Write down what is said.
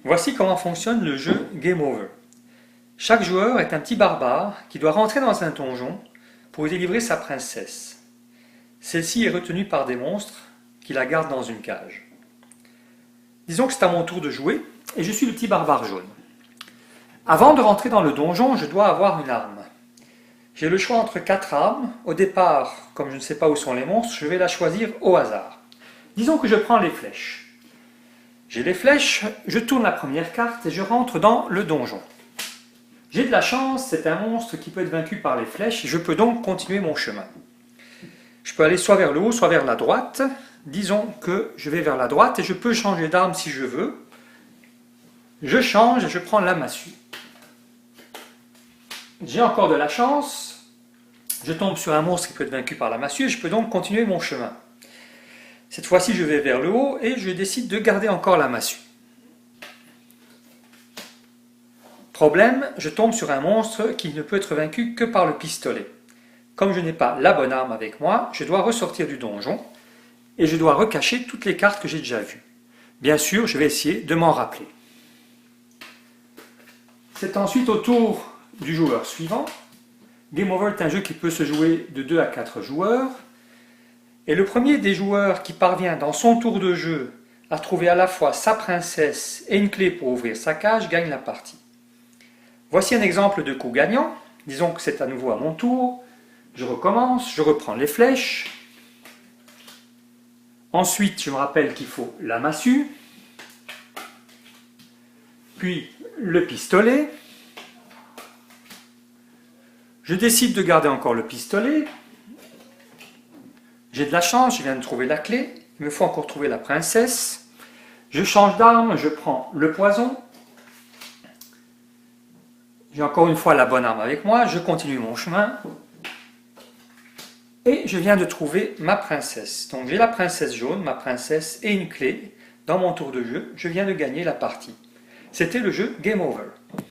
Voici comment fonctionne le jeu Game Over. Chaque joueur est un petit barbare qui doit rentrer dans un donjon pour y délivrer sa princesse. Celle-ci est retenue par des monstres qui la gardent dans une cage. Disons que c'est à mon tour de jouer et je suis le petit barbare jaune. Avant de rentrer dans le donjon, je dois avoir une arme. J'ai le choix entre 4 armes. Au départ, comme je ne sais pas où sont les monstres, je vais la choisir au hasard. Disons que je prends les flèches. J'ai les flèches, je tourne la première carte et je rentre dans le donjon. J'ai de la chance, c'est un monstre qui peut être vaincu par les flèches et je peux donc continuer mon chemin. Je peux aller soit vers le haut, soit vers la droite. Disons que je vais vers la droite et je peux changer d'arme si je veux. Je change et je prends la massue. J'ai encore de la chance. Je tombe sur un monstre qui peut être vaincu par la massue et je peux donc continuer mon chemin. Cette fois-ci, je vais vers le haut et je décide de garder encore la massue. Problème, je tombe sur un monstre qui ne peut être vaincu que par le pistolet. Comme je n'ai pas la bonne arme avec moi, je dois ressortir du donjon et je dois recacher toutes les cartes que j'ai déjà vues. Bien sûr, je vais essayer de m'en rappeler. C'est ensuite au tour du joueur suivant. Game Over est un jeu qui peut se jouer de 2 à 4 joueurs. Et le premier des joueurs qui parvient dans son tour de jeu à trouver à la fois sa princesse et une clé pour ouvrir sa cage gagne la partie. Voici un exemple de coup gagnant. Disons que c'est à nouveau à mon tour. Je recommence, je reprends les flèches. Ensuite, je me rappelle qu'il faut la massue. Puis le pistolet. Je décide de garder encore le pistolet. J'ai de la chance, je viens de trouver la clé. Il me faut encore trouver la princesse. Je change d'arme, je prends le poison. J'ai encore une fois la bonne arme avec moi. Je continue mon chemin. Et je viens de trouver ma princesse. Donc j'ai la princesse jaune, ma princesse et une clé. Dans mon tour de jeu, je viens de gagner la partie. C'était le jeu Game Over.